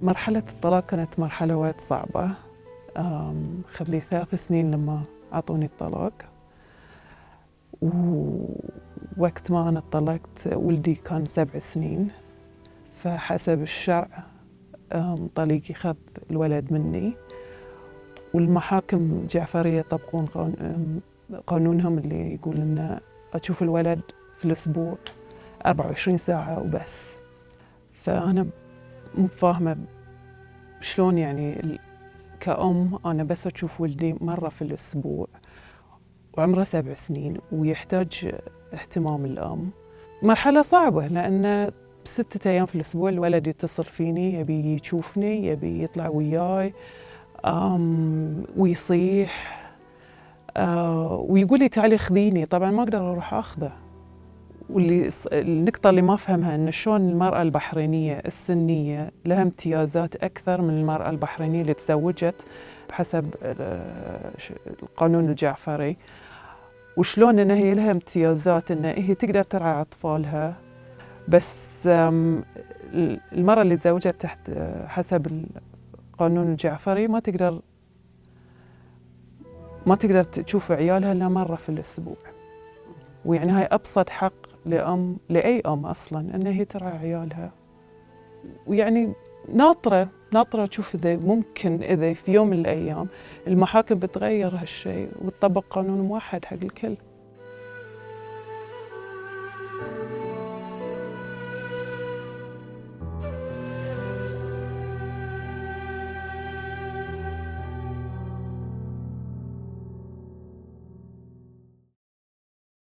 مرحلة الطلاق كانت مرحلة وايد صعبة. خذ لي 3 سنين لما أعطوني الطلاق. ووقت ما أنا اتطلقت ولدي كان 7 سنين، فحسب الشرع طليقي خذ الولد مني، والمحاكم الجعفرية يطبقون قانونهم اللي يقول إن أشوف الولد في الأسبوع 24 ساعة وبس. فأنا مو فاهمة شلون يعني كأم أنا بس أشوف ولدي مرة في الأسبوع وعمره 7 سنين ويحتاج اهتمام الأم. مرحلة صعبة لأن 6 أيام في الأسبوع الولد يتصل فيني يبي يشوفني، يبي يطلع وياي، ويصيح، ويقول لي تعالي خذيني. طبعا ما أقدر أروح أخذه. النقطة اللي ما أفهمها إن شلون المرأة البحرينية السنية لها امتيازات أكثر من المرأة البحرينية اللي تزوجت بحسب القانون الجعفري، وشلون إن هي لها امتيازات إن هي تقدر ترعى أطفالها، بس المرأة اللي تزوجت تحت حسب القانون الجعفري ما تقدر تشوف عيالها إلا مرة في الأسبوع. ويعني هاي أبسط حق لأي أم أصلاً أن هي ترعى عيالها. ويعني ناطرة تشوف إذا في يوم من الأيام المحاكم بتغير هالشيء وتطبق قانون موحد حق الكل.